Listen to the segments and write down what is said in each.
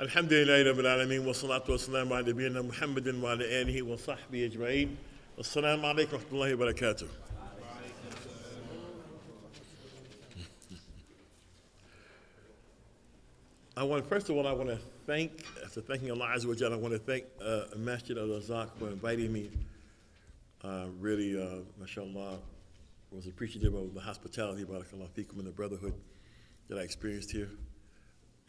Alhamdulillahi Rabbil Alameen, wa salatu wa salam ala nabiyyina Muhammadin wa ala alihi wa sahbihi ajma'in. Assalamu alaikum wa rahmatullahi wa barakatuh. First of all, I want to thank, after thanking Allah Azza wa Jalla, I want to thank Masjid ar-Razzaaq for inviting me. Really, mashallah, was appreciative of the hospitality, barakallah fikum, and the brotherhood that I experienced here.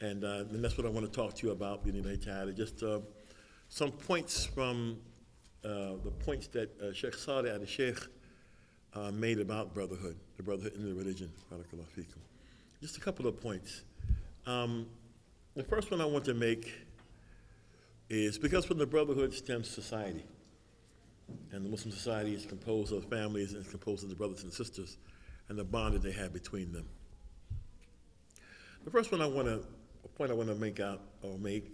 And that's what I want to talk to you about, just some points from the points that Shaykh Saalih and ash-Shaykh made about brotherhood, the brotherhood in the religion, barakallah fikum. Just a couple of points. The first one I want to make is because from the brotherhood stems society. And the Muslim society is composed of families and it's composed of the brothers and sisters and the bond that they have between them. The first one point I want to make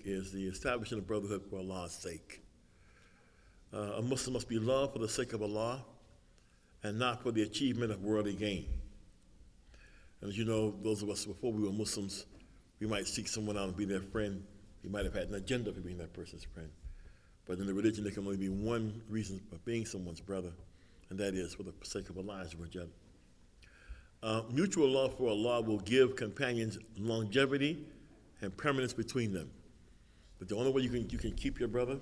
is the establishment of brotherhood for Allah's sake. A Muslim must be loved for the sake of Allah and not for the achievement of worldly gain. And as you know, those of us before we were Muslims, we might seek someone out and be their friend. We might have had an agenda for being that person's friend. But in the religion, there can only be one reason for being someone's brother, and that is for the sake of Allah. Mutual love for Allah will give companions longevity and permanence between them. But the only way you can keep your brother,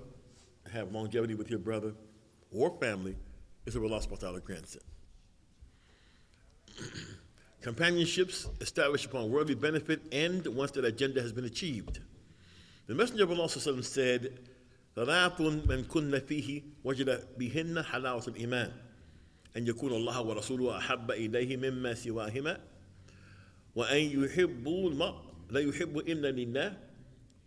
have longevity with your brother or family, is if Allah subhanahu wa ta'ala grants it. Companionships established upon worldly benefit end once that agenda has been achieved. The Messenger of Allah said, ثلاث من كن فيه وجد بهن حلاوة الإيمان أن يكون الله ورسوله أحب إليه مما سواهما وأن يحبوا المرء لا يحب إلا لله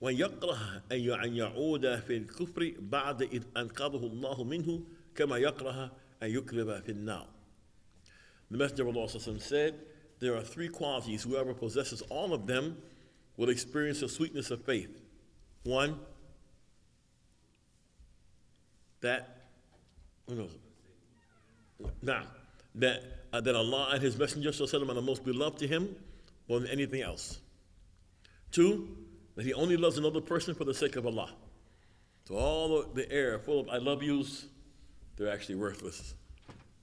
وأن يكره أن يعود في الكفر بعد إذ أنقذه الله منه كما يكره أن يكذب في النار. The Messenger of Allah said, there are three qualities. Whoever possesses all of them will experience the sweetness of faith. One, that Allah and His Messenger are the most beloved to Him more than anything else. Two, that He only loves another person for the sake of Allah. So all the air full of I love yous, they're actually worthless.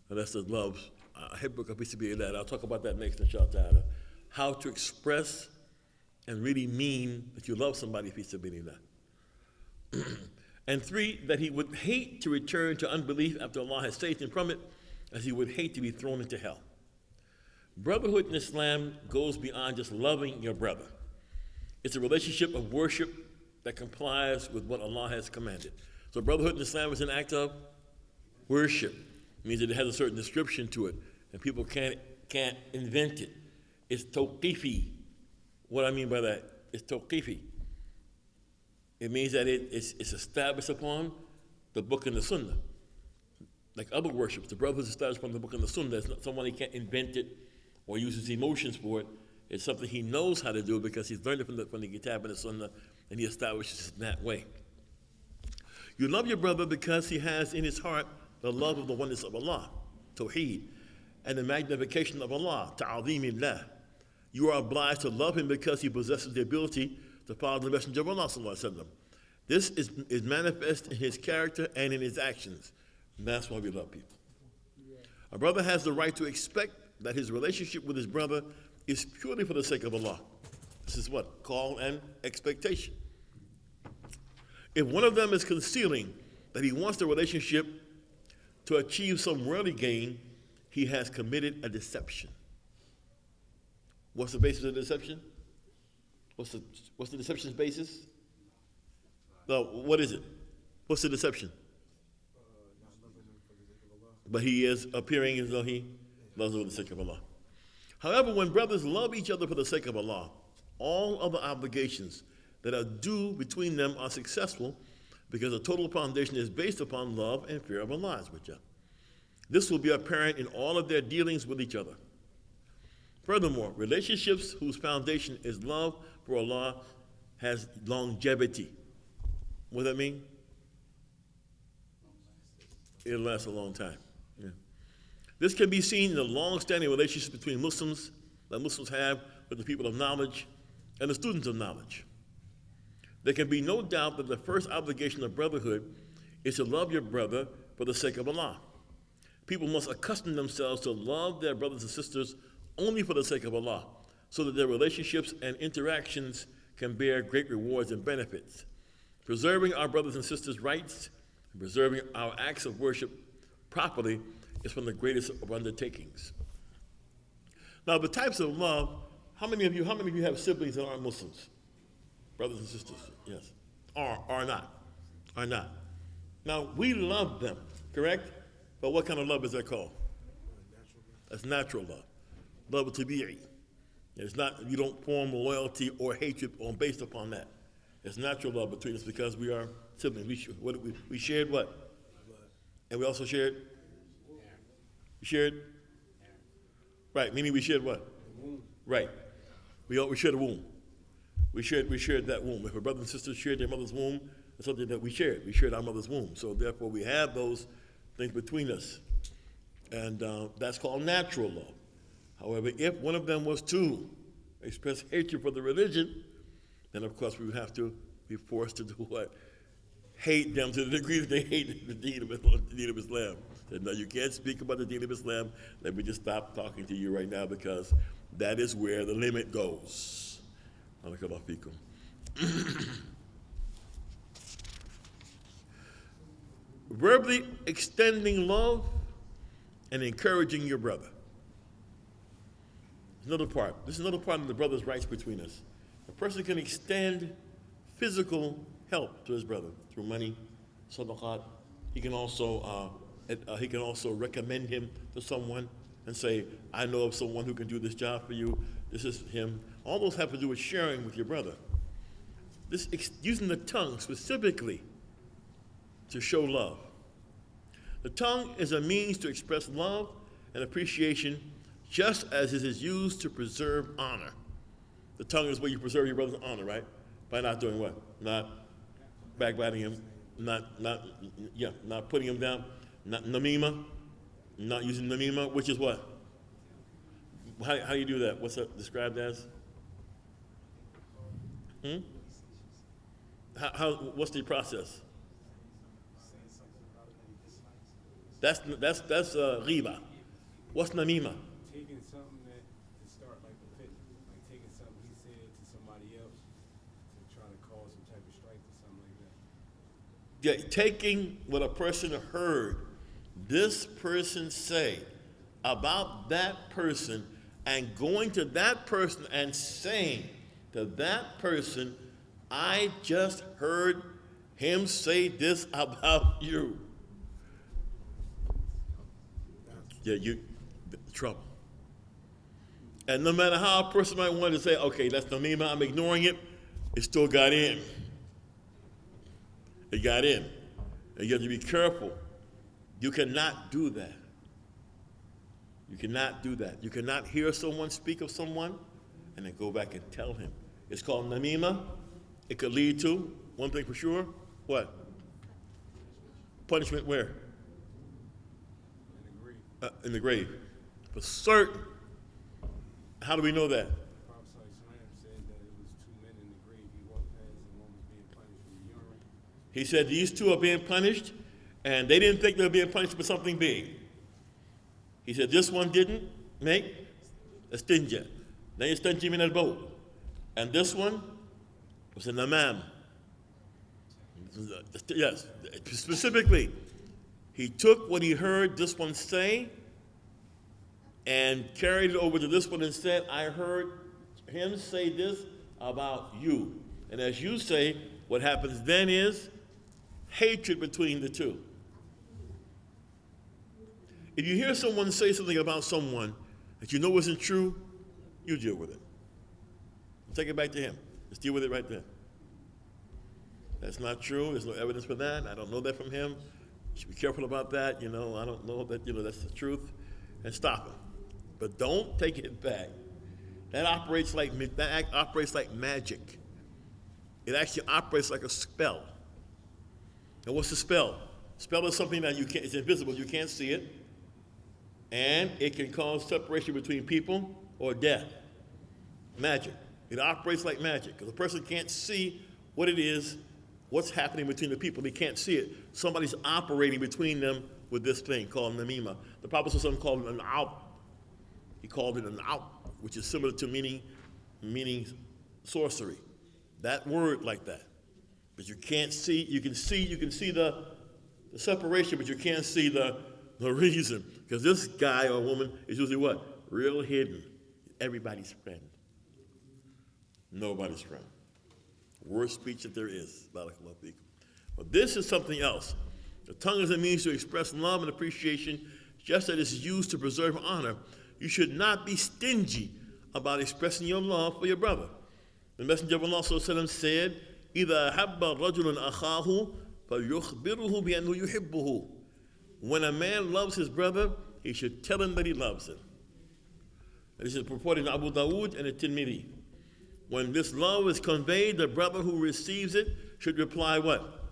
And that's the love. I'll talk about that next, inshallah. How to express and really mean that you love somebody, fi sabilillah. And three, that he would hate to return to unbelief after Allah has saved him from it, as he would hate to be thrown into hell. Brotherhood in Islam goes beyond just loving your brother. It's a relationship of worship that complies with what Allah has commanded. So brotherhood in Islam is an act of worship. It means that it has a certain description to it, and people can't invent it. It's tawqifi. What I mean by that is tawqifi. It means that it's established upon the book and the sunnah. Like other worships, the brotherhood is established upon the book and the sunnah. It's not someone he can't invent it or use his emotions for it. It's something he knows how to do because he's learned it from the kitab and the sunnah, and he establishes it in that way. You love your brother because he has in his heart the love of the oneness of Allah, tawheed, and the magnification of Allah, ta'azimillah. You are obliged to love him because he possesses the ability to follow the Messenger of Allah sallallahu alaihi wasallam. This is manifest in his character and in his actions. And that's why we love people. A brother has the right to expect that his relationship with his brother is purely for the sake of Allah. This is what? Call and expectation. If one of them is concealing that he wants the relationship to achieve some worldly gain, he has committed a deception. What's the basis of the deception? What's the deception's basis? No, what is it? What's the deception? But he is appearing as though he loves for the sake of Allah. However, when brothers love each other for the sake of Allah, all other obligations that are due between them are successful because the total foundation is based upon love and fear of Allah. This will be apparent in all of their dealings with each other. Furthermore, relationships whose foundation is love for Allah has longevity. What does that mean? It'll last a long time. Yeah. This can be seen in the long-standing relationships between Muslims that Muslims have with the people of knowledge and the students of knowledge. There can be no doubt that the first obligation of brotherhood is to love your brother for the sake of Allah. People must accustom themselves to love their brothers and sisters only for the sake of Allah, so that their relationships and interactions can bear great rewards and benefits. Preserving our brothers and sisters' rights and preserving our acts of worship properly is one of the greatest of undertakings. Now, the types of love, how many of you have siblings that aren't Muslims? Brothers and sisters, yes. Are not. Now, we love them, correct? But what kind of love is that called? That's natural love. Love is tabi'i. It's not, you don't form loyalty or hatred based upon that. It's natural love between us because we are siblings. We shared what? And we also shared? We shared? Right, meaning we shared what? Right. We shared a womb. We shared that womb. If a brother and sister shared their mother's womb, it's something that we shared. We shared our mother's womb. So therefore we have those things between us. And that's called natural love. However, if one of them was to express hatred for the religion, then of course we would have to be forced to do what? Hate them to the degree that they hate the deen of Islam. Said, no, you can't speak about the deen of Islam. Let me just stop talking to you right now because that is where the limit goes. Barakallahu feekum. Verbally extending love and encouraging your brother. Another part. This is another part of the brother's rights between us. A person can extend physical help to his brother through money, sadaqat. He can also recommend him to someone and say, I know of someone who can do this job for you. This is him. All those have to do with sharing with your brother. Using the tongue specifically to show love. The tongue is a means to express love and appreciation just as it is used to preserve honor. The tongue is where you preserve your brother's honor, right? By not doing what? Not backbiting him, not putting him down, not namima, not using namima, which is what? How do you do that? What's that described as? What's the process? That's ghiba. What's namima? Taking something that start like a pit, like taking something he said to somebody else to try to cause some type of strife or something like that. Yeah, taking what a person heard this person say about that person and going to that person and saying to that person, I just heard him say this about you. Yeah, trouble. And no matter how a person might want to say, okay, that's namima, I'm ignoring it, it still got in. It got in. And you have to be careful. You cannot do that. You cannot do that. You cannot hear someone speak of someone and then go back and tell him. It's called namima. It could lead to, one thing for sure, what? Punishment where? In the grave. For certain. How do we know that? Prophet said that it was two men in the grave. He walked past and one was being punished from the urine. He said these two are being punished, and they didn't think they were being punished for something big. He said this one didn't make a stinja. Now you stingy min al-bowl. And this one was an namam. Yes, specifically, he took what he heard this one say and carried it over to this one and said, I heard him say this about you. And as you say, what happens then is hatred between the two. If you hear someone say something about someone that you know isn't true, you deal with it. Take it back to him. Just deal with it right there. That's not true. There's no evidence for that. I don't know that from him. You should be careful about that. I don't know that, that's the truth. And stop him. But don't take it back. That operates like magic. It actually operates like a spell. And what's the spell? Spell is something that it's invisible. You can't see it. And it can cause separation between people or death. Magic. It operates like magic because a person can't see what it is, what's happening between the people. They can't see it. Somebody's operating between them with this thing called namima. The Prophet called it an out. He called it an out, which is similar to meaning sorcery. That word like that. But you can't see, you can see the separation, but you can't see the reason. Because this guy or woman is usually what? Real hidden. Everybody's friend. Nobody's friend. Worst speech that there is. Barakallahu feekum. But this is something else. The tongue is a means to express love and appreciation, just as it is used to preserve honor. You should not be stingy about expressing your love for your brother. The Messenger of Allah said, إِذَا حَبَّ رَجُلٌ أَخَاهُ فَيُخْبِرُهُ بِأَنَّهُ يُحِبُّهُ. When a man loves his brother, he should tell him that he loves him. And this is reported in Abu Dawood and At-Tirmidhi. When this love is conveyed, the brother who receives it should reply what?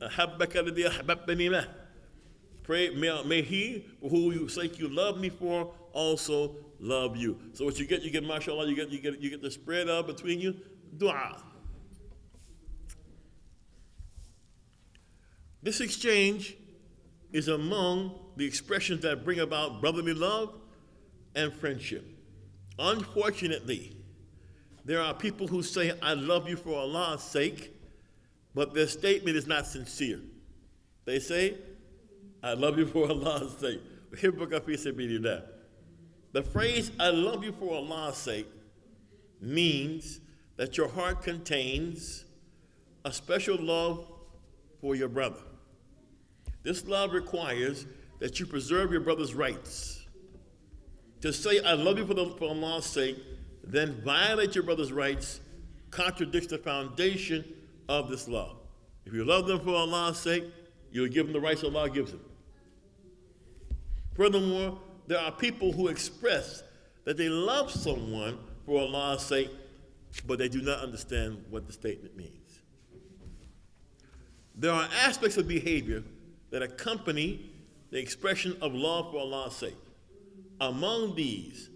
أَحَبَّكَ الَّذِي أَحْبَبْتَنِي لَهُ. Pray, may he who you say you love me for also love you. So what you get mashallah, you get the spread out between you, dua. This exchange is among the expressions that bring about brotherly love and friendship. Unfortunately, there are people who say, I love you for Allah's sake, but their statement is not sincere. They say, I love you for Allah's sake. The phrase, I love you for Allah's sake, means that your heart contains a special love for your brother. This love requires that you preserve your brother's rights. To say, I love you for Allah's sake, then violate your brother's rights, contradicts the foundation of this love. If you love them for Allah's sake, you'll give them the rights Allah gives them. Furthermore, there are people who express that they love someone for Allah's sake, but they do not understand what the statement means. There are aspects of behavior that accompany the expression of love for Allah's sake. Among these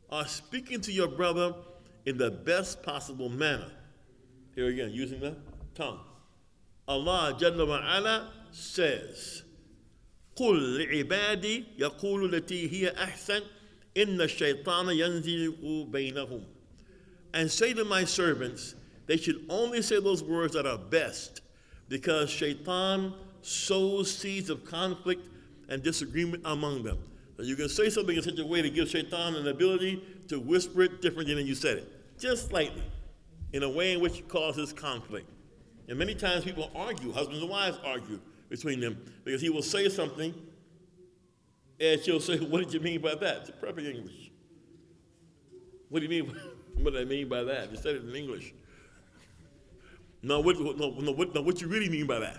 are speaking to your brother in the best possible manner. Here again, using the tongue. Allah Jalla wa Ala says, قُلْ لِعِبَادِي يَقُولُ الَّتِي هِيَ أَحْسَنُ إِنَّ الشَّيْطَانَ يَنزِغُ بَيْنَهُمْ. And say to my servants, they should only say those words that are best, because shaitan sows seeds of conflict and disagreement among them. So you can say something in such a way to give shaitan an ability to whisper it differently than you said it, just slightly, in a way in which it causes conflict. And many times people argue, husbands and wives argue between them, because he will say something, and she'll say, what did you mean by that? It's perfect English. What do you mean? What did I mean by that? You said it in English. No, what you really mean by that?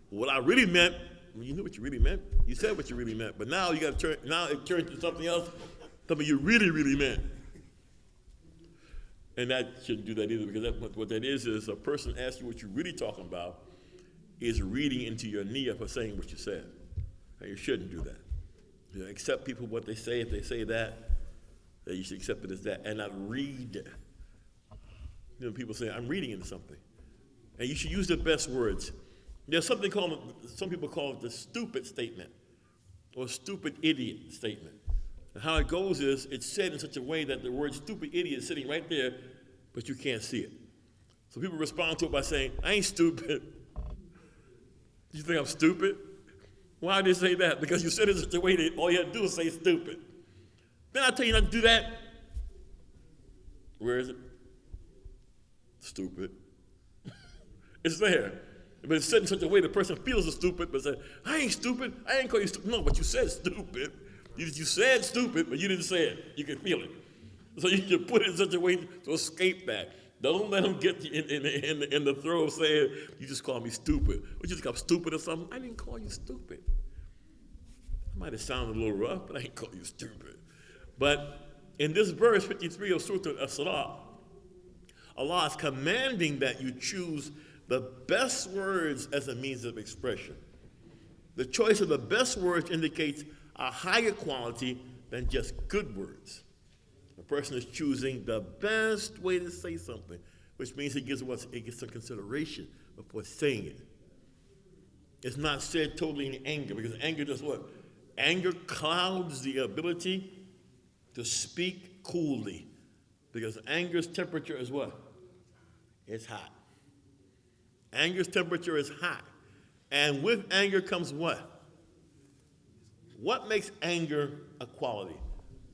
What I really meant, well, you knew what you really meant. You said what you really meant, but now you got to turn. Now it turns to something else, something you really, really meant. And that shouldn't do that either, because what that is a person asks you what you're really talking about is reading into your niyyah for saying what you said. And you shouldn't do that. You know, accept people what they say. If they say that, then you should accept it as that and not read. You know, people say, I'm reading into something. And you should use the best words. There's something some people call it the stupid statement or stupid idiot statement. And how it goes is it's said in such a way that the word stupid idiot is sitting right there, but you can't see it. So people respond to it by saying, I ain't stupid. You think I'm stupid? Why did they say that? Because you said it in such a way that all you had to do is say stupid. Then I tell you not to do that. Where is it? Stupid. It's there. But it's said in such a way the person feels it's stupid, but says, I ain't stupid. I ain't call you stupid. No, but you said stupid. You said stupid, but you didn't say it. You can feel it. So you should put it in such a way to escape that. Don't let them get you in the throw of saying, you just called me stupid. Or you just got stupid or something. I didn't call you stupid. It might have sounded a little rough, but I didn't call you stupid. But in this verse 53 of Surah Al-Isra, Allah is commanding that you choose the best words as a means of expression. The choice of the best words indicates a higher quality than just good words. A person is choosing the best way to say something, which means it gets some consideration before saying it. It's not said totally in anger, because anger does what? Anger clouds the ability to speak coolly, because anger's temperature is what? It's hot. Anger's temperature is hot. And with anger comes what? What makes anger a quality?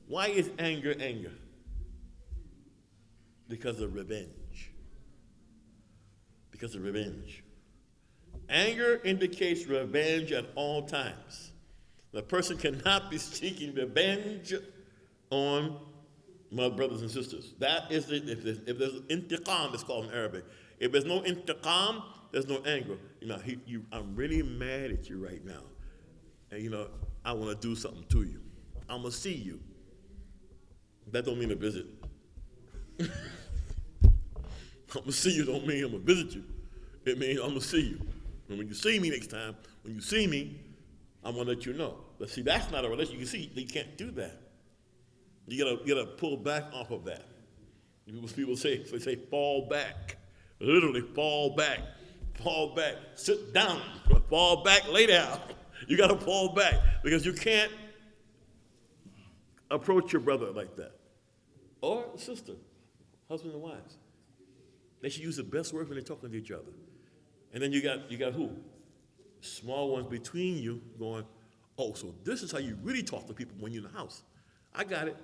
Why is anger anger? Because of revenge. Because of revenge. Anger indicates revenge at all times. The person cannot be seeking revenge on my brothers and sisters. That is, if there's intiqam, it's called in Arabic. If there's no intiqam, there's no anger. I'm really mad at you right now. And I want to do something to you. I'm going to see you. That don't mean a visit. I'm going to see you don't mean I'm going to visit you. It means I'm going to see you. And when you see me next time, I'm going to let you know. But see, that's not a relation. You can see, you can't do that. You gotta pull back off of that. People say fall back. Literally fall back. Fall back. Sit down. Fall back, lay down. You gotta fall back, because you can't approach your brother like that. Or sister, husband and wives. They should use the best word when they're talking to each other. And then you got who? Small ones between you going, oh, so this is how you really talk to people when you're in the house. I got it.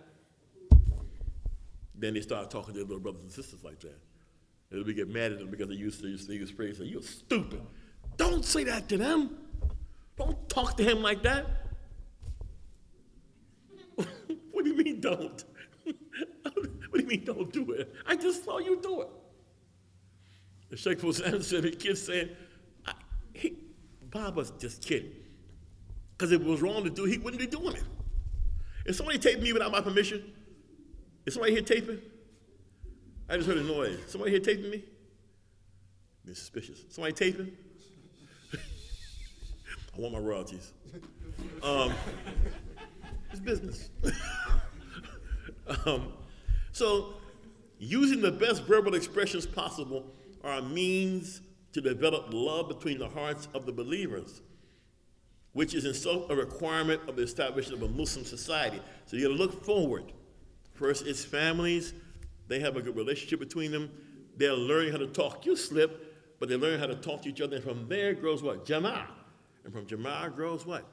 Then they start talking to their little brothers and sisters like that. And we get mad at them because they used to phrase, you're stupid. Don't say that to them. Don't talk to him like that. What do you mean don't? What do you mean don't do it? I just saw you do it. The Shaykh Saalih said, the kid saying, Bob was just kidding. Because if it was wrong to do, he wouldn't be doing it. If somebody taped me without my permission, is somebody here taping? I just heard a noise. Somebody here taping me? Being suspicious. Somebody taping? I want my royalties. It's business. So, using the best verbal expressions possible are a means to develop love between the hearts of the believers, which is itself a requirement of the establishment of a Muslim society. So you gotta look forward. First, it's families. They have a good relationship between them. They're learning how to talk. You slip, but they're learning how to talk to each other. And from there grows what? Jama'ah. And from Jama'ah grows what?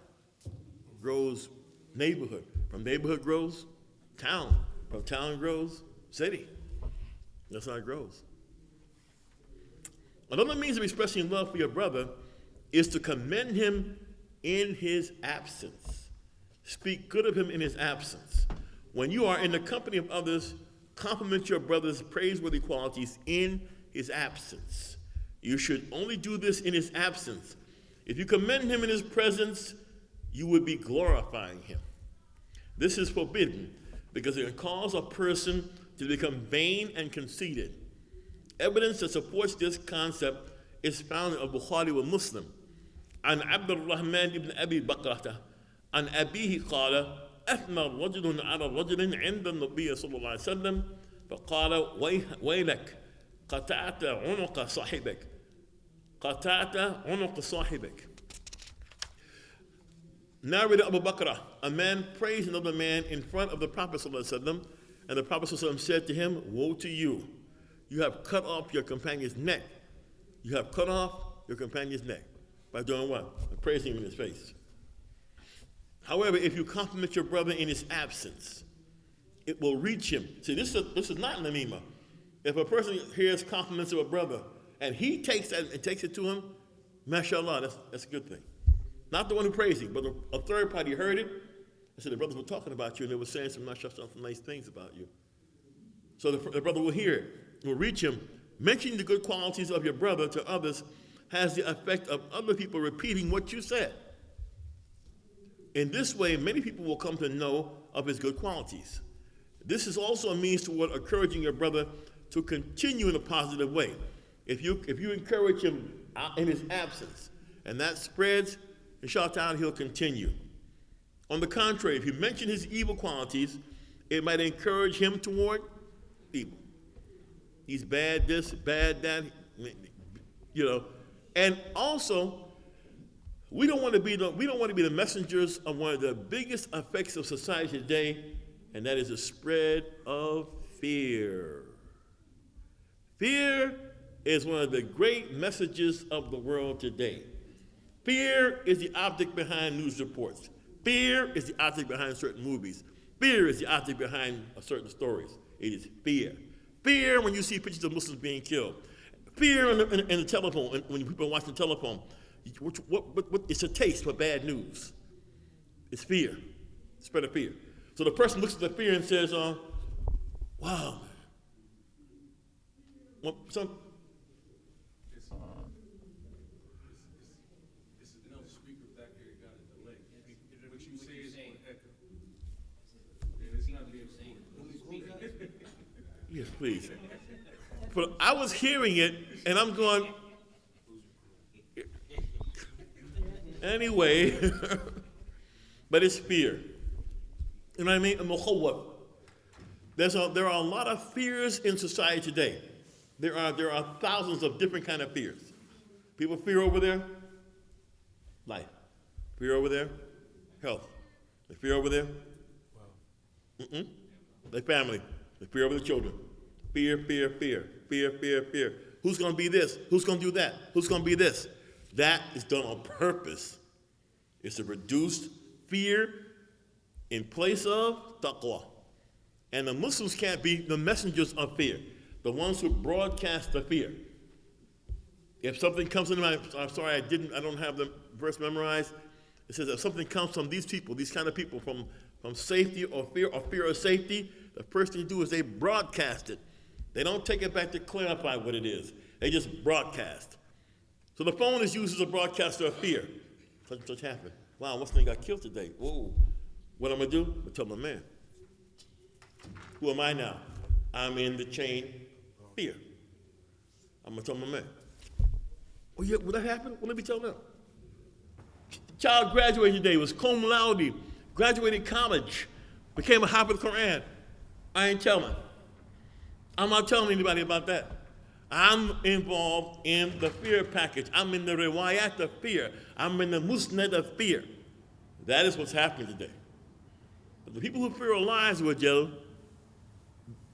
Grows neighborhood. From neighborhood grows town. From town grows city. That's how it grows. Another means of expressing love for your brother is to commend him in his absence. Speak good of him in his absence. When you are in the company of others, compliment your brother's praiseworthy qualities in his absence. You should only do this in his absence. If you commend him in his presence, you would be glorifying him. This is forbidden because it can cause a person to become vain and conceited. Evidence that supports this concept is found in Al-Bukhari wa Muslim. عن عبد الرحمن بن أبي بكرة عن أبيه قال أثنى رجل على رجل عند النبي صلى الله عليه وسلم فقال ويلك قطعت عنق صاحبك قطعت عنق صاحبك. Narrated Abu Bakr, a man praised another man in front of the Prophet ﷺ, and the Prophet ﷺ said to him, woe to you, you have cut off your companion's neck. You have cut off your companion's neck. By doing what? By praising him in his face. However, if you compliment your brother in his absence, it will reach him. See, this is not namima. If a person hears compliments of a brother and he takes that and takes it to him, mashallah, that's a good thing. Not the one who praised him, but a third party heard it and said the brothers were talking about you and they were saying some nice things about you. So the brother will hear it, it will reach him. Mentioning the good qualities of your brother to others has the effect of other people repeating what you said. In this way, many people will come to know of his good qualities. This is also a means toward encouraging your brother to continue in a positive way. If you encourage him in his absence, and that spreads, inshallah, he'll continue. On the contrary, if you mention his evil qualities, it might encourage him toward evil. He's bad this, bad that, you know. And also, we don't want to be the messengers of one of the biggest effects of society today, and that is the spread of fear. Fear is one of the great messages of the world today. Fear is the object behind news reports. Fear is the object behind certain movies. Fear is the object behind certain stories. It is fear. Fear when you see pictures of Muslims being killed. Fear in the telephone, when people are watching the telephone. It's a taste for bad news. It's fear. Spread of fear. So the person looks at the fear and says, wow. Well, speaker back here got a delay. What you say is going to echo. And it's not being recorded. Yes, please. But I was hearing it, and I'm going, anyway, but it's fear. You know what I mean? There are a lot of fears in society today. There are thousands of different kind of fears. People fear over their life. Fear over their health. They fear over their their family. They fear over the children. Fear, fear, fear. Fear, fear, fear. Who's going to be this? Who's going to do that? Who's going to be this? That is done on purpose. It's to reduce fear in place of taqwa. And the Muslims can't be the messengers of fear, the ones who broadcast the fear. If something comes into my, I'm sorry, I don't have the verse memorized. It says if something comes from these people, these kind of people, from safety or fear of safety, the first thing they do is they broadcast it. They don't take it back to clarify what it is. They just broadcast. So the phone is used as a broadcaster of fear. Such and such happened. Wow, what's the thing got killed today? Whoa. What I'm going to do? I'm going to tell my man. Who am I now? I'm in the chain fear. I'm going to tell my man. Oh, yeah, will that happen? Well, let me tell them. The child graduated today, was cum laude, graduated college, became a hafiz Quran. I ain't telling. I'm not telling anybody about that. I'm involved in the fear package. I'm in the riwayat of fear. I'm in the musnad of fear. That is what's happening today. But the people who fear Allah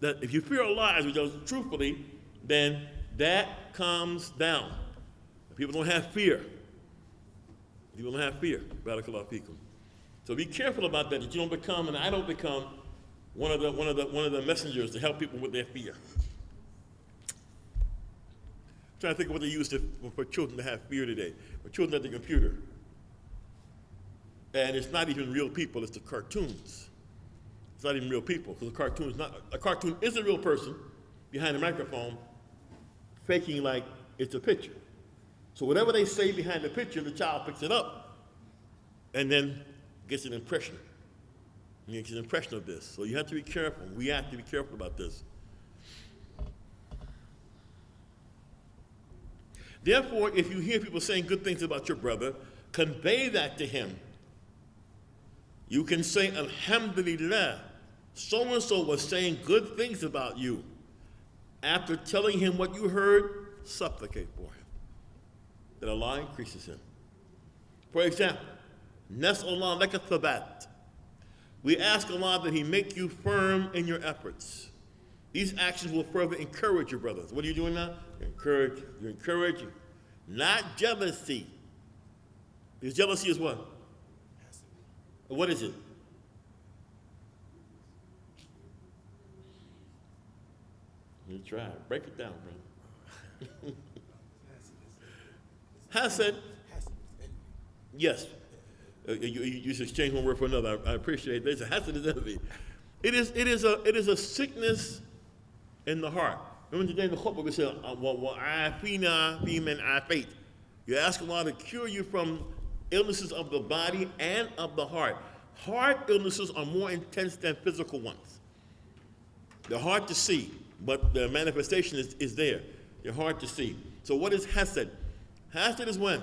that if you fear Allah truthfully, then that comes down. People don't have fear. People don't have fear. Barakallahu feekum. So be careful about that you don't become, and I don't become, one of the messengers to help people with their fear. I'm trying to think of what they use for children to have fear today. For children at the computer. And it's not even real people, it's the cartoons. It's not even real people, because a cartoon is a real person behind a microphone faking like it's a picture. So whatever they say behind the picture, the child picks it up and then gets an impression. And gets an impression of this. So you have to be careful. We have to be careful about this. Therefore, if you hear people saying good things about your brother, convey that to him. You can say, Alhamdulillah, so-and-so was saying good things about you. After telling him what you heard, supplicate for him, that Allah increases him. For example, Nas'Allah laka thabat. We ask Allah that He make you firm in your efforts. These actions will further encourage your brothers. What are you doing now? You're encouraging. Not jealousy. Because jealousy is what? What is it? You try. Break it down, brother. Hasad. Yes. You should exchange one word for another. I appreciate this. Hasad is envy. It is a sickness in the heart. Remember today in the khutbah we said, وَعَافِينَا فِي مَنْ عَافَيْتَ. You ask Allah to cure you from illnesses of the body and of the heart. Heart illnesses are more intense than physical ones. They're hard to see, but the manifestation is there. They're hard to see. So what is hasad? Hasad is when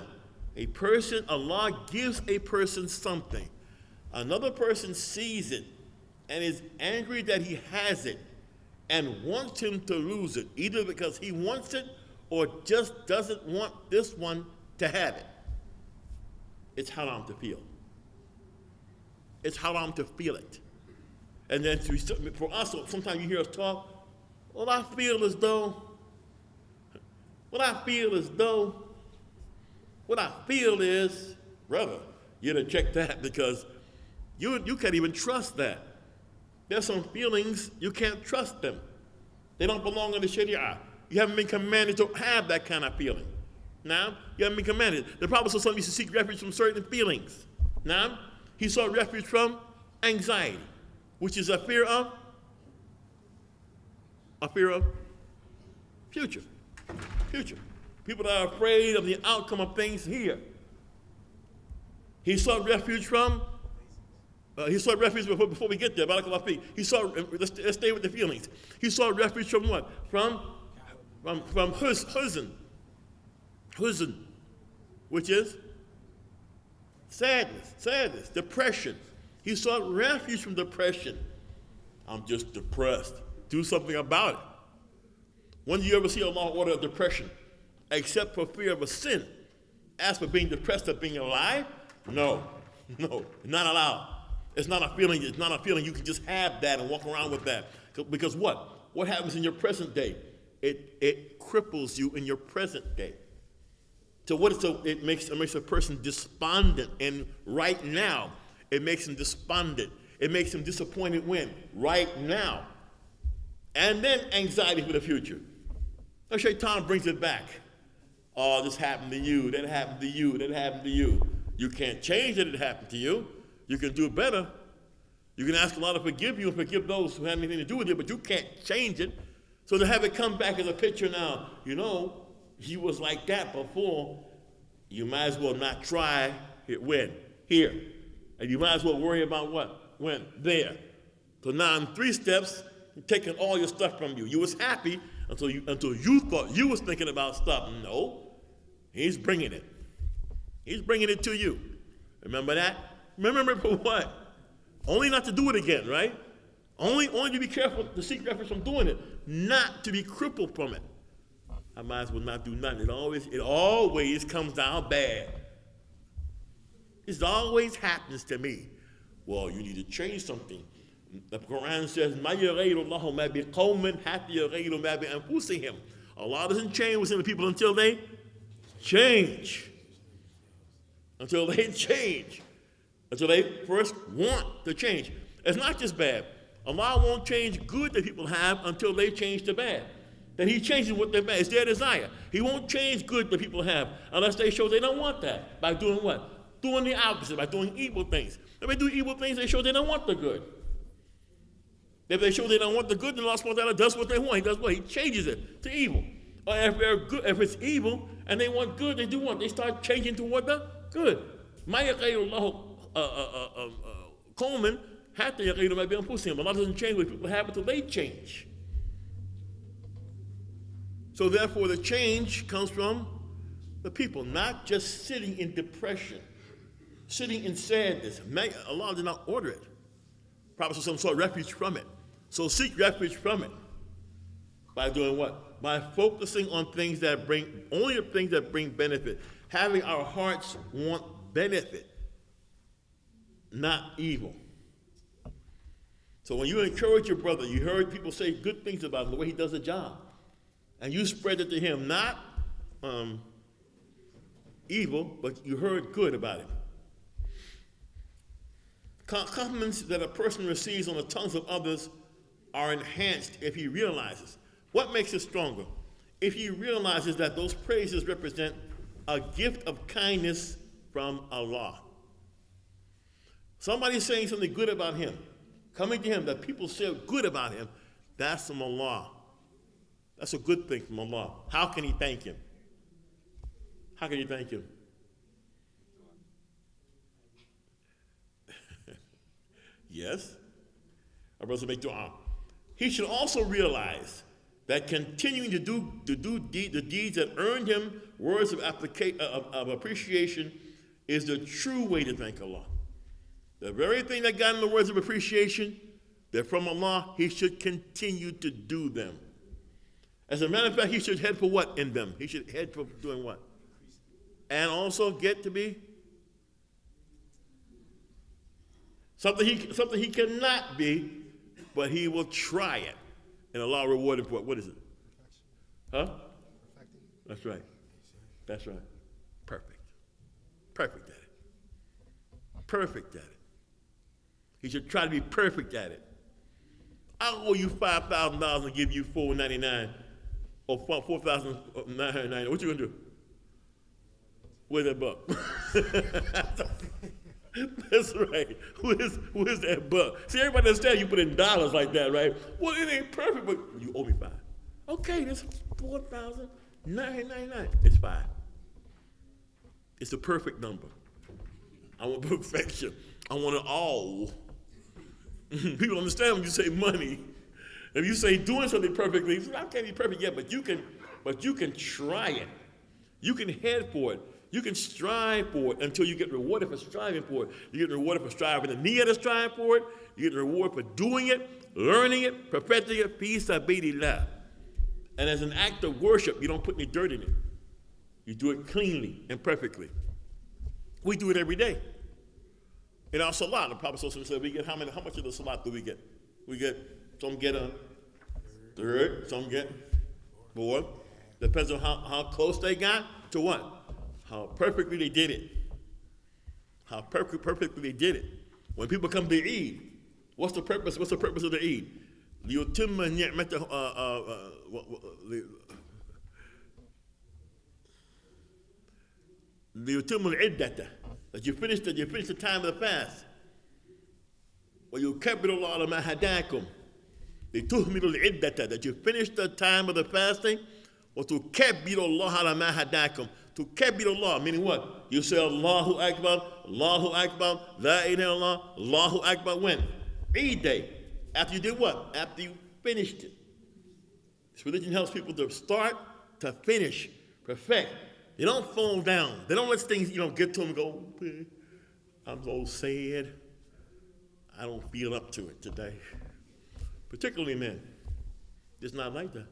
Allah gives a person something. Another person sees it, and is angry that he has it and wants him to lose it, either because he wants it or just doesn't want this one to have it. It's haram to feel. It's haram to feel it. And then for us, sometimes you hear us talk, what I feel is, brother, you gotta check that, because you can't even trust that. There's some feelings, you can't trust them. They don't belong in the Sharia. You haven't been commanded to have that kind of feeling. Now, you haven't been commanded. The Prophet ﷺ used to seek refuge from certain feelings. Now, he sought refuge from anxiety, which is a fear of future. People that are afraid of the outcome of things here. He sought refuge from, before we get there, let's stay with the feelings. He sought refuge from what? From huzn, which is sadness, depression. He sought refuge from depression. I'm just depressed. Do something about it. When do you ever see Allah order of depression? Except for fear of a sin. As for being depressed or being alive, no, not allowed. It's not a feeling you can just have that and walk around with that. Because what? What happens in your present day? It cripples you in your present day. So it makes a person despondent, and right now, it makes him despondent. It makes him disappointed when? Right now. And then anxiety for the future. Now Shaitan brings it back. Oh, this happened to you, that happened to you, that happened to you. You can't change that it happened to you. You can do better. You can ask Allah to forgive you and forgive those who have anything to do with it, but you can't change it. So to have it come back as a picture now, he was like that before, you might as well not try it when? Here. And you might as well worry about what? When? There. So now in 3 steps, taking all your stuff from you. You was happy until you thought you was thinking about stuff. No. He's bringing it. He's bringing it to you. Remember that? Remember for what? Only not to do it again, right? Only to be careful, to seek refuge from doing it, not to be crippled from it. I might as well not do nothing. It always comes down bad. It always happens to me. Well, you need to change something. The Quran says, مَا يَغَيْرُ اللَّهُ مَا بِقَوْمٍ حَتَّى يَغَيْرُ مَا بِأَنفُسِهِمْ. Allah doesn't change within the people until they change. Until they change. Until they first want to change. It's not just bad. Allah won't change good that people have until they change the bad. Then he changes what they're bad. It's their desire. He won't change good that people have unless they show they don't want that. By doing what? Doing the opposite, by doing evil things. If they do evil things, they show they don't want the good. If they show they don't want the good, then Allah subhanahu wa ta'ala does what they want. He does what? He changes it to evil. Or if it's evil and they want good, they do what? They start changing toward the good. مَا يَغَيْرُ اللَّهُ قَوْمٍ حَتَّى يَغَيْرُ مَا بِأَنفُسِهِمْ. Allah doesn't change what people have until they change. So therefore, the change comes from the people, not just sitting in depression, sitting in sadness. Allah did not order it. Prophet sought refuge from it. So seek refuge from it. By doing what? By focusing on things that only the things that bring benefit. Having our hearts want benefit, not evil. So when you encourage your brother, you heard people say good things about him, the way he does a job, and you spread it to him, not evil, but you heard good about him. Compliments that a person receives on the tongues of others are enhanced if he realizes. What makes it stronger? If he realizes that those praises represent a gift of kindness from Allah. Somebody saying something good about him, coming to him that people say good about him, that's from Allah. That's a good thing from Allah. How can he thank him? How can he thank him? Yes. Our brothers make dua. He should also realize that continuing to do the deeds that earned him words of appreciation is the true way to thank Allah. The very thing that got him the words of appreciation They're from Allah. He should continue to do them. As a matter of fact, he should head for what in them? He should head for doing what? And also get to be something he cannot be, but he will try it. And Allah reward him for it. What is it? Huh? That's right. That's right. Perfect. Perfect at it. Perfect at it. He should try to be perfect at it. I'll owe you $5,000 and give you $499 or $4,999. What you gonna do? Where's that buck? That's right. Who is that buck? See, everybody understands you put in dollars like that, right? Well, it ain't perfect, but you owe me $5. Okay, that's $4,999. It's $5. It's a perfect number. I want perfection. I want it all. People understand when you say money. If you say doing something perfectly, I can't be perfect yet, but you can try it. You can head for it. You can strive for it until you get rewarded for striving for it. You get rewarded for striving the niyyah to strive for it. You get rewarded for doing it, learning it, perfecting it, fi sabilillah. And as an act of worship, you don't put any dirt in it. You do it cleanly and perfectly. We do it every day. In our salat, the Prophet said, we get how much of the salat do we get? Some get a third, some get fourth. Depends on how close they got to what? How perfectly they did it. How perfectly they did it. When people come to Eid, what's the purpose? What's the purpose of the Eid? لِيُتِمَّ نِعْمَتَهُ الْعِدَّةَ. That you finish the time of the fast. وَيُكَبِّرُ اللَّهَ عَلَى مَا هَدَاكُمْ. لِتُهْمِلُ الْعِدَّةَ. That you finish the time of the fasting. وَتُكَبِّرُ اللَّهَ عَلَى مَا هَدَاكُمْ. To kabir Allah, meaning what? You say Allahu Akbar, Allahu Akbar, La ilaha illallah, Allahu Akbar. When? Eid day. After you did what? After you finished it. This religion helps people to start to finish, perfect. They don't fall down. They don't let things, get to them and go, I'm so sad. I don't feel up to it today. Particularly men. It's not like that.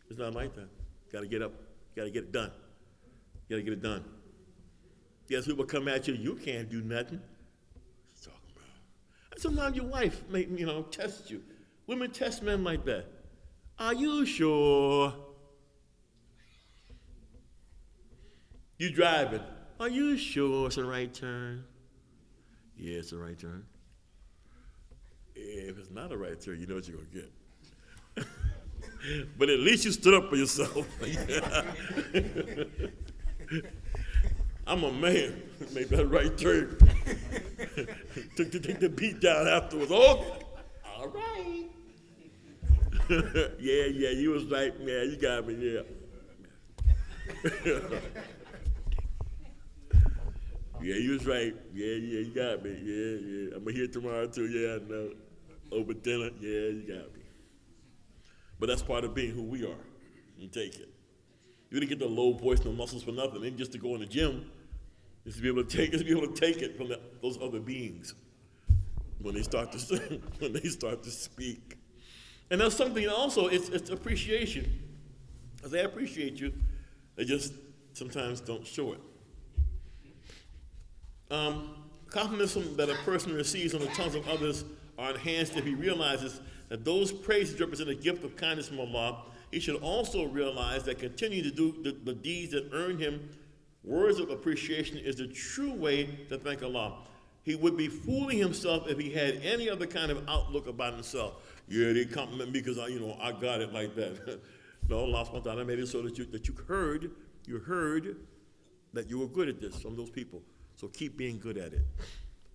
It's not like that. Got to get up. Got to get it done. You gotta get it done. Yes, people come at you, you can't do nothing. What you talking about? And sometimes your wife may, test you. Women test men like that. Are you sure? You driving. Are you sure it's the right turn? Yeah, it's the right turn. Yeah, if it's not a right turn, you know what you're gonna get. But at least you stood up for yourself. I'm a man. Made that right turn. Took the beat down afterwards. Oh, all right. yeah, you was right. Yeah, you got me. Yeah. Yeah, you was right. Yeah, you got me. Yeah. I'm gonna hear tomorrow too. Yeah, I know. Over dinner. Yeah, you got me. But that's part of being who we are. You take it. You didn't get the low voice, no muscles for nothing. Ain't just to go in the gym. It's to be able to take it from those other beings when they start to speak. And that's something also. It's appreciation. As they appreciate you, they just sometimes don't show it. Compliments that a person receives on the tongues of others are enhanced if he realizes that those praises represent a gift of kindness from Allah. He should also realize that continuing to do the deeds that earn him words of appreciation is the true way to thank Allah. He would be fooling himself if he had any other kind of outlook about himself. Yeah, they compliment me because I got it like that. No, Allah subhanahu wa ta'ala made it so that you heard that you were good at this from those people. So keep being good at it.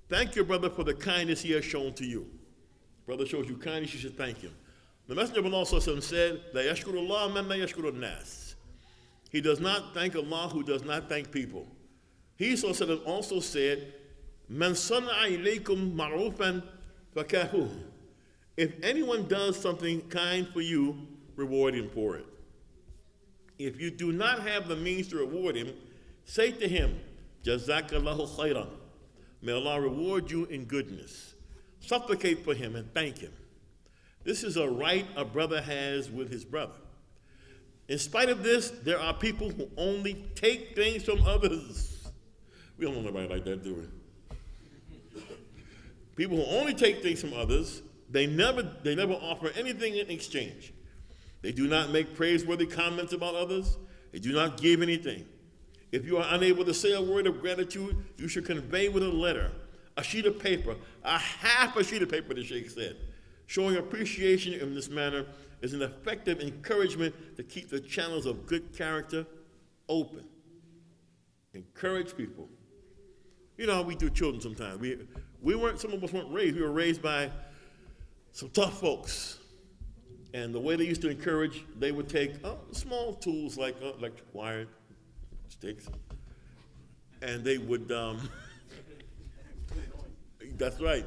Thank your brother for the kindness he has shown to you. Brother shows you kindness, you should thank him. The Messenger of Allah said, La yashkurullah man la yashkurun nas. He does not thank Allah who does not thank people. He also said, Man sana'a ilaykum ma'rufan fakahuh. If anyone does something kind for you, reward him for it. If you do not have the means to reward him, say to him, Jazakallahu khairan. May Allah reward you in goodness. Supplicate for him and thank him. This is a right a brother has with his brother. In spite of this, there are people who only take things from others. We don't know nobody like that, do we? People who only take things from others, they never offer anything in exchange. They do not make praiseworthy comments about others. They do not give anything. If you are unable to say a word of gratitude, you should convey with a letter, a sheet of paper, a half a sheet of paper, the Shaykh said. Showing appreciation in this manner is an effective encouragement to keep the channels of good character open. Encourage people. You know how we do children sometimes. Some of us weren't raised. We were raised by some tough folks. And the way they used to encourage, they would take small tools like electric wire, sticks, and they would, that's right.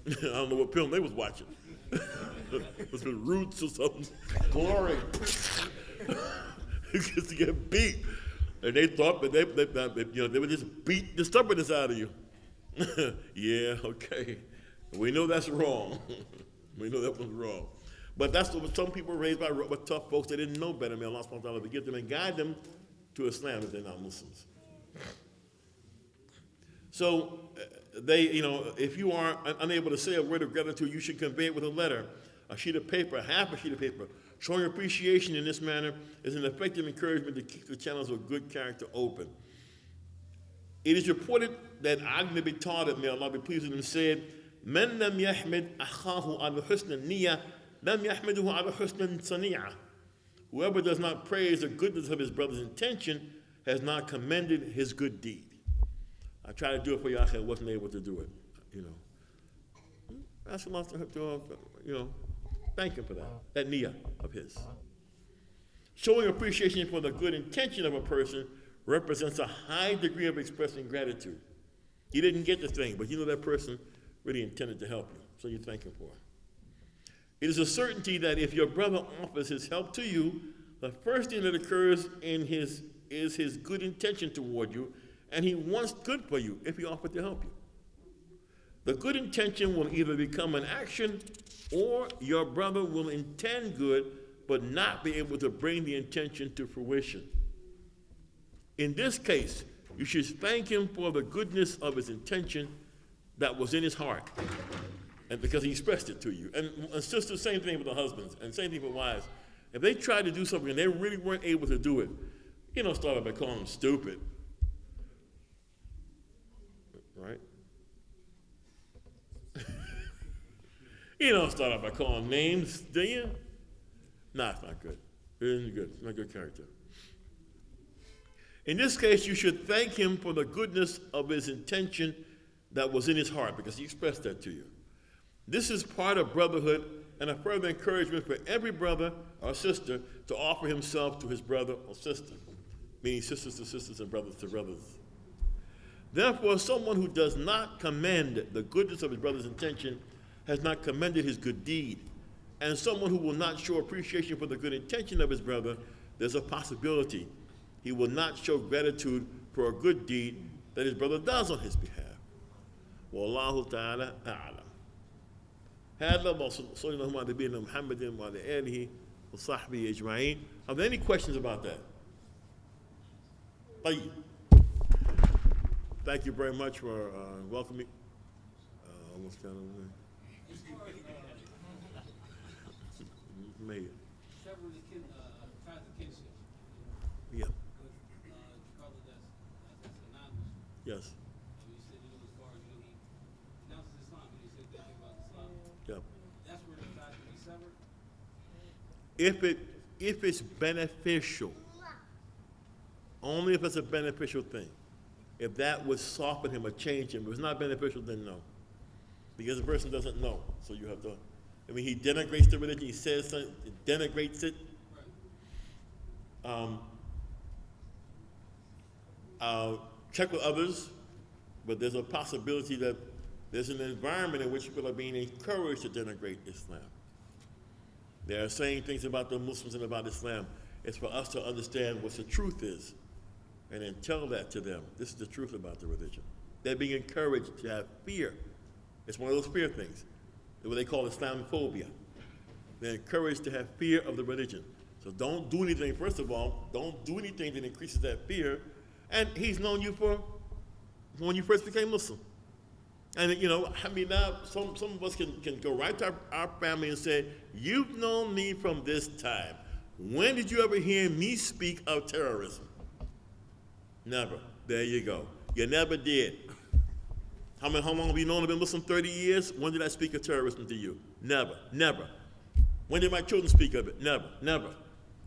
I don't know what film they was watching. It was the Roots or something. Glory. Just to get beat. And they thought that they would just beat the stubbornness out of you. Yeah, okay. We know that's wrong. We know that was wrong. But that's what some people were raised by tough folks. They didn't know better. May Allah subhanahu wa ta'ala forgive them and guide them to Islam if they're not Muslims. So if you are unable to say a word of gratitude, you should convey it with a letter, a sheet of paper, half a sheet of paper. Showing appreciation in this manner is an effective encouragement to keep the channels of good character open. It is reported that Ali ibn Taalib, may Allah be pleased with him, said, "Man lam yahmid akhahu ala husn niyya, lam yahmiduhu ala husn sani'ah." Whoever does not praise the goodness of his brother's intention has not commended his good deed. I tried to do it for you, I wasn't able to do it. Ask Allah to thank him for that niyyah of his. Showing appreciation for the good intention of a person represents a high degree of expressing gratitude. You didn't get the thing, but that person really intended to help you, so you thank him for it. It is a certainty that if your brother offers his help to you, the first thing that occurs is his good intention toward you, and he wants good for you if he offered to help you. The good intention will either become an action or your brother will intend good but not be able to bring the intention to fruition. In this case, you should thank him for the goodness of his intention that was in his heart, and because he expressed it to you. And it's just the same thing with the husbands, and same thing with wives. If they tried to do something and they really weren't able to do it, start by calling them stupid. Right? You don't start out by calling names, do you? Nah, it's not good. It isn't good. It's not good character. In this case, you should thank him for the goodness of his intention that was in his heart, because he expressed that to you. This is part of brotherhood and a further encouragement for every brother or sister to offer himself to his brother or sister, meaning sisters to sisters and brothers to brothers. Therefore, someone who does not commend the goodness of his brother's intention has not commended his good deed. And someone who will not show appreciation for the good intention of his brother, there's a possibility he will not show gratitude for a good deed that his brother does on his behalf. Wallahu ta'ala a'lam. هذا وصلى الله على نبينا محمد وعلى آله وصحبه أجمعين. Are there any questions about that? Thank you very much for welcoming. Almost kind of. Mayor. Several ties of kinship. Yeah. With brother that's anonymous. Yes. And you said, as far as he announces Islam, and he said that thing about Islam. Yep. That's where the ties can be severed? If it's beneficial, only if it's a beneficial thing. If that would soften him or change him. If it's not beneficial, then no. Because the person doesn't know. So you have to, he denigrates the religion, he says something, he denigrates it. Right. Check with others, but there's a possibility that there's an environment in which people are being encouraged to denigrate Islam. They are saying things about the Muslims and about Islam. It's for us to understand what the truth is and then tell that to them. This is the truth about the religion. They're being encouraged to have fear It's one of those fear things. It's what they call Islamophobia. They're encouraged to have fear of the religion. So don't do anything, first of all, don't do anything that increases that fear. And he's known you for when you first became Muslim. And you know, I mean, now some of us can go right to our family and say, you've known me from this time. When did you ever hear me speak of terrorism? Never. There you go. You never did. How long have you known I've been Muslim? 30 years? When did I speak of terrorism to you? Never. Never. When did my children speak of it? Never. Never.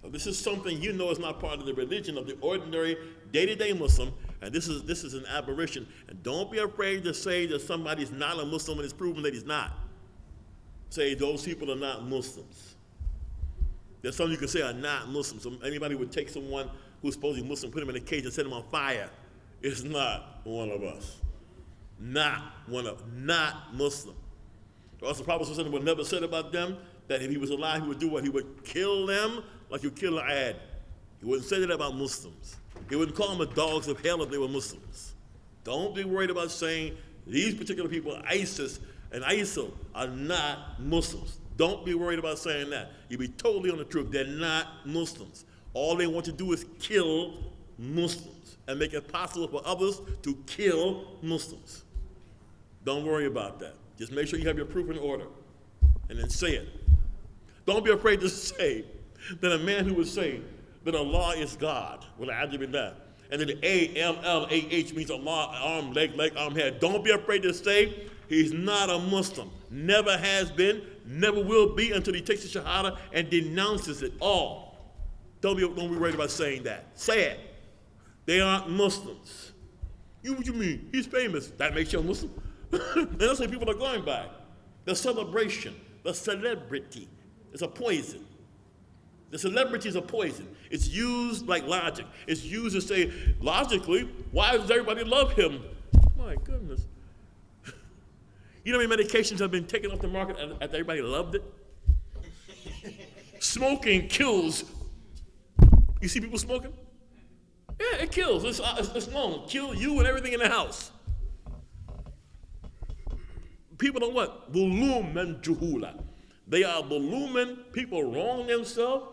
So this is something you know is not part of the religion of the ordinary day-to-day Muslim, and this is an aberration. And don't be afraid to say that somebody's not a Muslim when it's proven that he's not. Say those people are not Muslims. There's some you can say are not Muslims. So anybody would take someone who's supposedly Muslim, put him in a cage and set him on fire. It's not one of us. Not Muslim. Also, the Prophet would never said about them that if he was alive, he would do what? He would kill them like you kill an ad. He wouldn't say that about Muslims. He wouldn't call them the dogs of hell if they were Muslims. Don't be worried about saying these particular people, ISIS and ISIL, are not Muslims. Don't be worried about saying that. You'll be totally on the truth. They're not Muslims. All they want to do is kill Muslims and make it possible for others to kill Muslims. Don't worry about that. Just make sure you have your proof in order and then say it. Don't be afraid to say that a man who would say that Allah is God, and that the A-M-L-A-H means Allah, arm, leg, arm, head. Don't be afraid to say he's not a Muslim. Never has been, never will be until he takes the Shahada and denounces it all. Don't be worried about saying that. Say it. They aren't Muslims. What you mean? He's famous. That makes you a Muslim? And that's what people are going by. The celebration, the celebrity is a poison. The celebrity is a poison. It's used like logic. It's used to say, logically, why does everybody love him? My goodness. You know how many medications have been taken off the market after everybody loved it? Smoking kills. You see people smoking? Yeah, it kills. It's known. Kill you and everything in the house. People are what? Buluman juhula. They are buluman. People wrong themselves,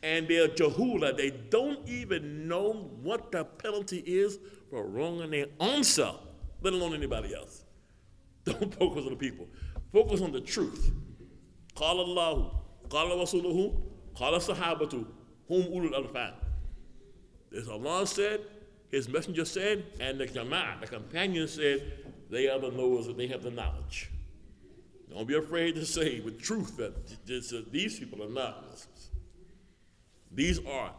and they're jahula. They don't even know what the penalty is for wronging their own self, let alone anybody else. Don't focus on the people. Focus on the truth. Qala Allahu, qala Rasuluhu, qala Sahabatu, hum ulul alfan. As Allah said, His Messenger said, and the Jama'ah, the companions said, they are the knowers, that they have the knowledge. Don't be afraid to say with truth that these people are not Muslims. These are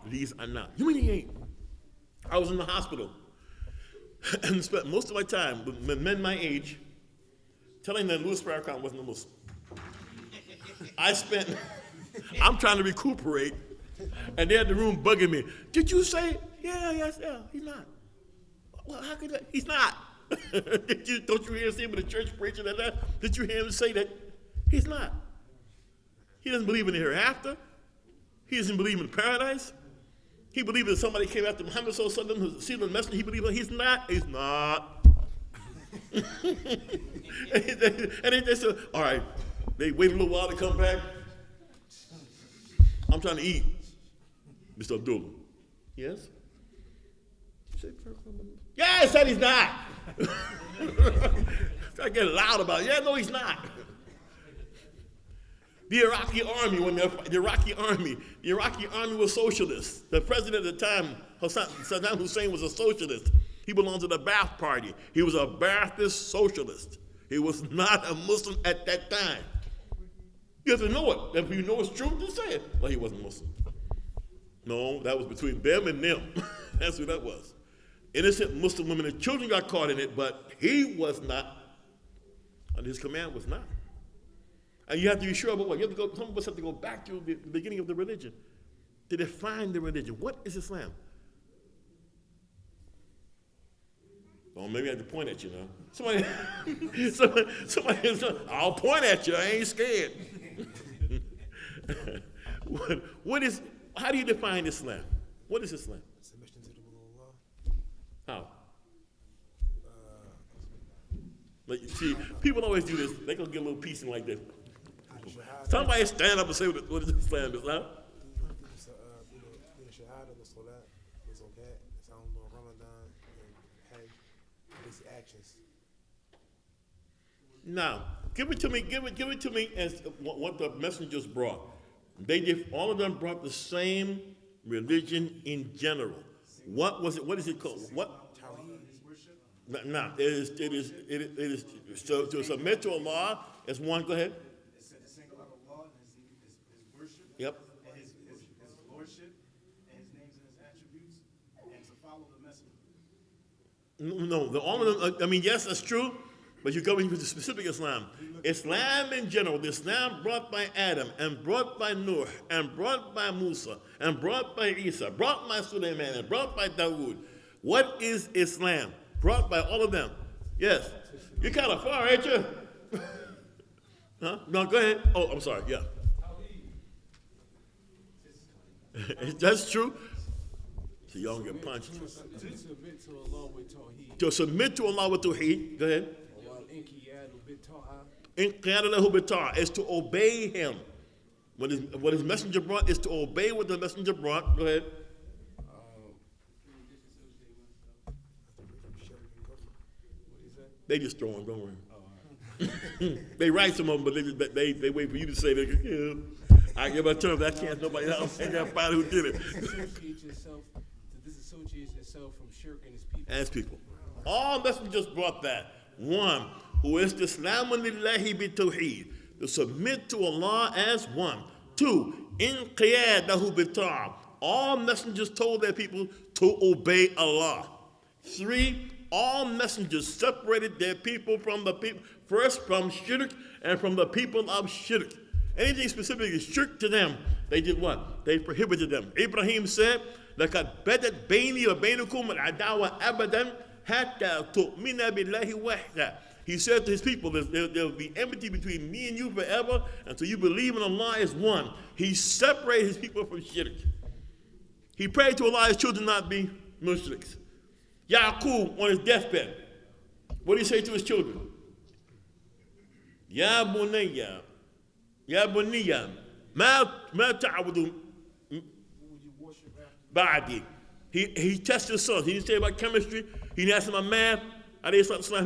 not. You mean he ain't? I was in the hospital and spent most of my time with men my age telling them Louis Farrakhan wasn't a Muslim. I'm trying to recuperate, and they're in the room bugging me. Did you say? Yeah, he's not. Well, how could that? He's not. Don't you hear him say with the church preaching that? Did you hear him say that? He's not. He doesn't believe in the hereafter. He doesn't believe in paradise. He believes that somebody came after Muhammad sallallahu alaihi wasallam, who's a sealed messenger. He believes that he's not. He's not. and they said, all right, they wait a little while to come back. I'm trying to eat. Mr. Abdullah. Yes? Yeah, I said he's not. I get loud about it. Yeah, no, he's not. The Iraqi army was socialist. The president at the time, Saddam Hussein, was a socialist. He belonged to the Ba'ath Party. He was a Ba'athist socialist. He was not a Muslim at that time. You have to know it. If you know it's true, just say it. Well, he wasn't Muslim. No, that was between them and them. That's who that was. Innocent Muslim women and children got caught in it, but he was not. And his command was not. And you have to be sure about what? You have to go, some of us have to go back to the beginning of the religion to define the religion. What is Islam? Well, maybe I have to point at you now. Somebody, I'll point at you. I ain't scared. How do you define Islam? What is Islam? How? Like, see, people always do this. They gonna get a little piece in like this. Shahada, Somebody stand up and say what is Islam? Islam? Shahada, the Salat, the Zakat, the Sound of Ramadan, and Hajj, these actions. Now, give it to me. Give it to me as what the messengers brought. All of them brought the same religion in general. What was it? What is it called? What? No, it is to submit to Allah as one. Go ahead. It said to single out Allah and his worship, Yep. and his lordship, and his names and his attributes, and to follow the messenger. No, all of them. I mean, yes, that's true, but you're going with the specific Islam. Islam in general, the Islam brought by Adam, and brought by Noah, and brought by Musa, and brought by Isa, brought by Sulaiman, and brought by Dawood. What is Islam? Brought by all of them. Yes. You're kind of far, ain't you? Huh? No, go ahead. Oh, I'm sorry. Yeah. That's true. So y'all don't get punched. To submit to Allah with Tawheed. To submit to Allah with Tawheed. Go ahead. Wal-Inqiyadu bit-Ta'a. Inqiyada lahu bi-ta'a is to obey him. What his messenger brought is to obey what the messenger brought. Go ahead. They just throw them, don't worry. They write some of them, but they wait for you to say, I give a term, that can't nobody else. I got to find who did it. Disassociate yourself from shirk and his people. As people. All messengers brought that. One, who is the Islamun lillahi bi tawheed, to submit to Allah as one. Two, inqiyad lahu bi ta'a. All messengers told their people to obey Allah. Three, all messengers separated their people from the people, first from shirk and from the people of shirk. Anything specifically shirk to them, they did what? They prohibited them. Ibrahim said, لَقَدْ بَدَتْ بَيْنِي وَبَيْنُكُمْ الْعَدَاوَةُ أَبَدًا حَتَّى تُؤْمِنَ بِاللَّهِ وَحْدَهُ. He said to his people, there will be enmity between me and you forever until you believe in Allah as one. He separated his people from shirk. He prayed to Allah his children not be mushriks. Yaqub on his deathbed, what did he say to his children? Ya bunayya, ma ta'budu ba'di. He tested his sons. He didn't say about chemistry. He didn't ask them about math.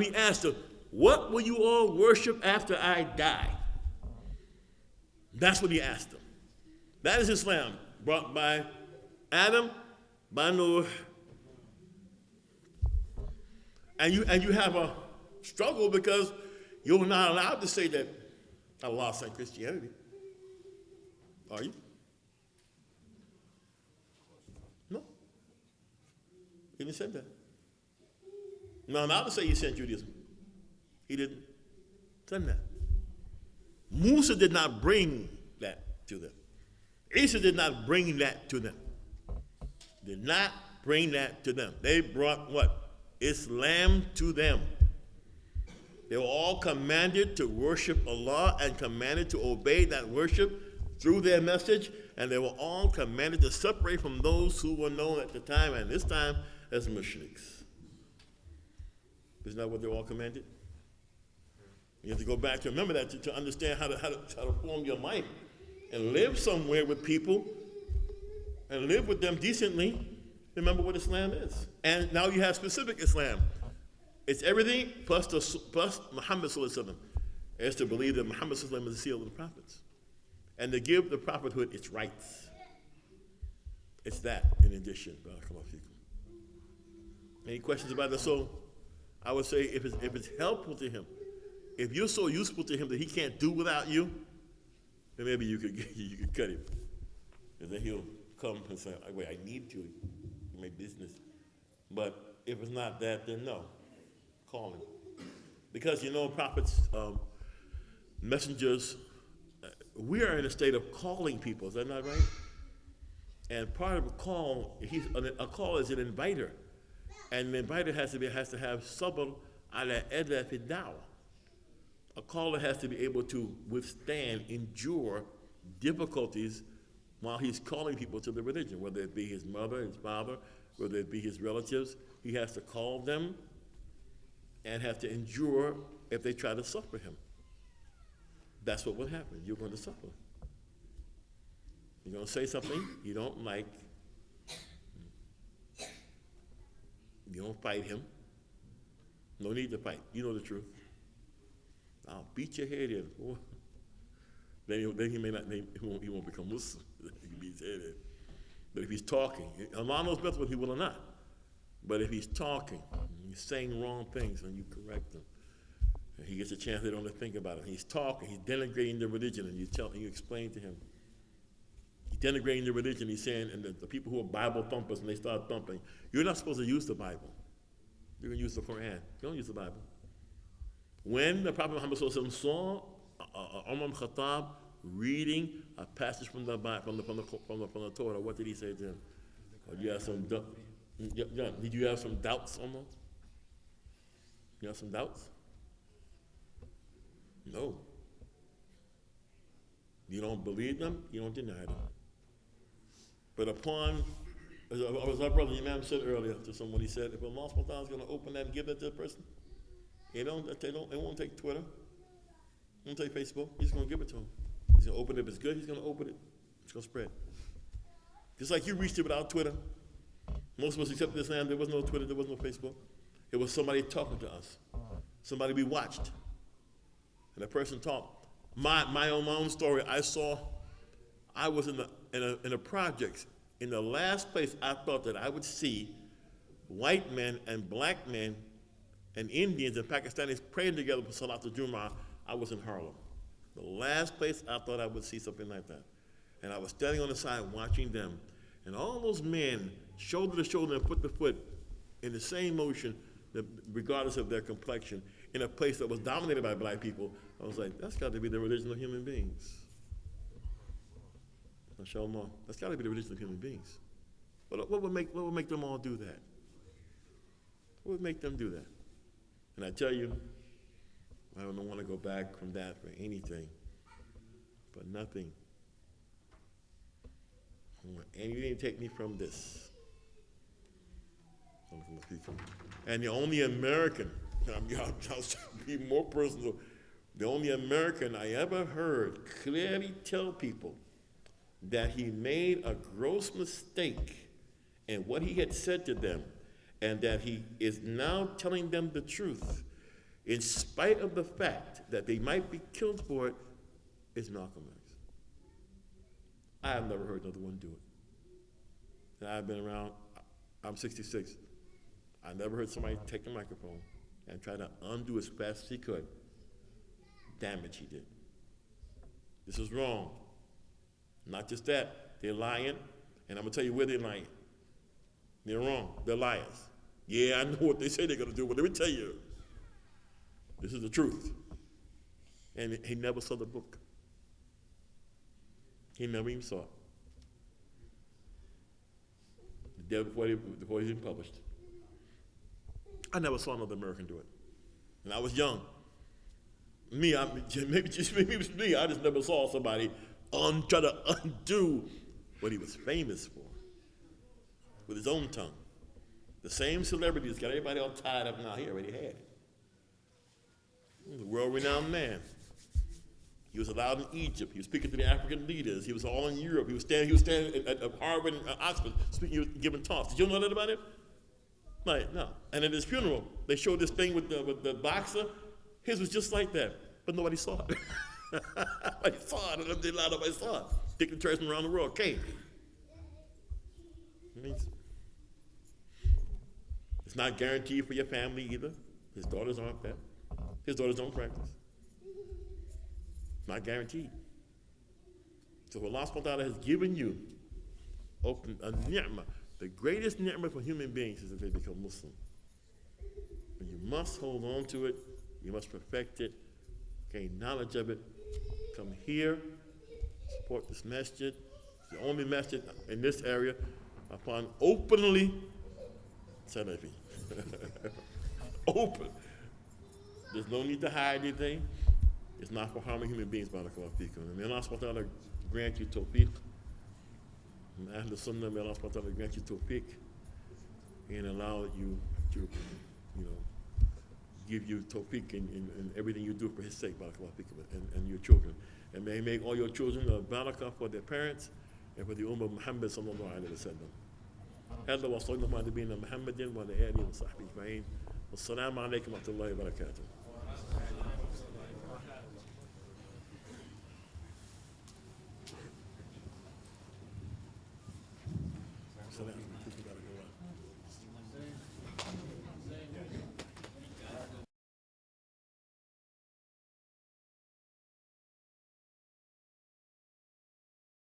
He asked them, what will you all worship after I die? That's what he asked them. That is Islam, brought by Adam, by Noah. And you have a struggle because you're not allowed to say that Allah sent Christianity. Are you? No. He didn't say that. You're not allowed to say he sent Judaism. He didn't send that. Musa did not bring that to them. Isa did not bring that to them. Did not bring that to them. They brought what? Islam to them. They were all commanded to worship Allah and commanded to obey that worship through their message, and they were all commanded to separate from those who were known at the time and this time as mushriks. Isn't that what they were all commanded? You have to go back to remember that to understand how to form your life and live somewhere with people and live with them decently. Remember what Islam is. And now you have specific Islam. It's everything plus Muhammad Sallallahu Alaihi Wasallam. It's to believe that Muhammad Sallallahu Alaihi Wasallam is the seal of the prophets. And to give the prophethood its rights. It's that in addition. Any questions about that? So I would say if it's helpful to him, if you're so useful to him that he can't do without you, then maybe you could cut him. And then he'll come and say, wait, I need to. My business. But if it's not that, then no. Call him. Because prophets, messengers, we are in a state of calling people. Is that not right? And part of a call is an inviter. And the inviter has to have sabr ala adha fi da'wah. A caller has to be able to withstand, endure difficulties while he's calling people to the religion, whether it be his mother, his father, whether it be his relatives. He has to call them and have to endure if they try to suffer him. That's what will happen. You're going to suffer. You're going to say something you don't like. You don't fight him. No need to fight. You know the truth. I'll beat your head in. Then he may not. He won't become Muslim. He can beat his head in. But if he's talking, Allah knows best whether he will or not. But if he's talking, he's saying wrong things, and you correct him, and he gets a chance to think about it. He's talking. He's denigrating the religion, and you explain to him. He's denigrating the religion. He's saying, and the people who are Bible thumpers, and they start thumping, you're not supposed to use the Bible. You're going to use the Quran. You don't use the Bible. When the Prophet Muhammad saw Umar Khattab reading a passage from the Bible, from the Torah, what did he say to him? Oh, you have some did you have some doubts, Umar? You have some doubts? No. You don't believe them, you don't deny them. But as our brother Imam said earlier to someone, he said, if Allah subhanahu wa ta'ala is going to open that and give that to the person, they won't take Twitter, they won't take Facebook, he's going to give it to him. He's going to open it. If it's good, he's going to open it. It's going to spread. Just like you reached it without Twitter. Most of us accepted Islam, there was no Twitter, there was no Facebook. It was somebody talking to us. Somebody we watched. And the person talked. My own story, I was in a project. In the last place I thought that I would see white men and black men and Indians and Pakistanis praying together for Salat al-Jum'ah, I was in Harlem. The last place I thought I would see something like that. And I was standing on the side watching them. And all those men, shoulder to shoulder and foot to foot, in the same motion, regardless of their complexion, in a place that was dominated by black people, I was like, that's got to be the religion of human beings. MashaAllah, that's got to be the religion of human beings. What would make them all do that? What would make them do that? And I tell you, I don't want to go back from that for anything, but nothing. I don't want anything to take me from this. And the only American, I'll be more personal, the only American I ever heard clearly tell people that he made a gross mistake in what he had said to them, and that he is now telling them the truth, in spite of the fact that they might be killed for it, is Malcolm X. I have never heard another one do it. And I've been around, I'm 66. I never heard somebody take the microphone and try to undo as fast as he could damage he did. This is wrong. Not just that, they're lying, and I'm going to tell you where they're lying. They're wrong. They're liars. Yeah, I know what they say they're going to do, but let me tell you, this is the truth. And he never saw the book. He never even saw it. The day before it was even published. I never saw another American do it. And I was young. Maybe it was me. I just never saw somebody try to undo what he was famous for with his own tongue. The same celebrity that's got everybody all tied up now, he already had it. He was a world-renowned man. He was allowed in Egypt. He was speaking to the African leaders. He was all in Europe. He was standing at Harvard and Oxford, giving talks. Did you know that about him? Like, no. And at his funeral, they showed this thing with the boxer. His was just like that, but nobody saw it. Nobody saw it, and nobody saw it. Dignitaries from around the world came. It's not guaranteed for your family either. His daughters aren't that. His daughters don't practice. Not guaranteed. So Allah subhanahu wa ta'ala has given you a ni'mah. The greatest ni'mah for human beings is that they become Muslim. But you must hold on to it. You must perfect it. Gain knowledge of it. Come here. Support this masjid. It's the only masjid in this area upon openly Salafi. Open. There's no need to hide anything. It's not for harming human beings, barakallahu feekum. May Allah subhanahu wa ta'ala grant you tawfiq. And Ahlul Sunnah, may Allah subhanahu wa ta'ala grant you tawfiq and allow you to, give you tawfiq in everything you do for his sake, barakallahu fikum, and your children. And may he make all your children a barakah for their parents and for the Ummah of Muhammad sallallahu alayhi wa sallam. هذا وصلى الله على نبينا محمد وعلى آله وصحبه أجمعين. والسلام عليكم ورحمة الله وبركاته.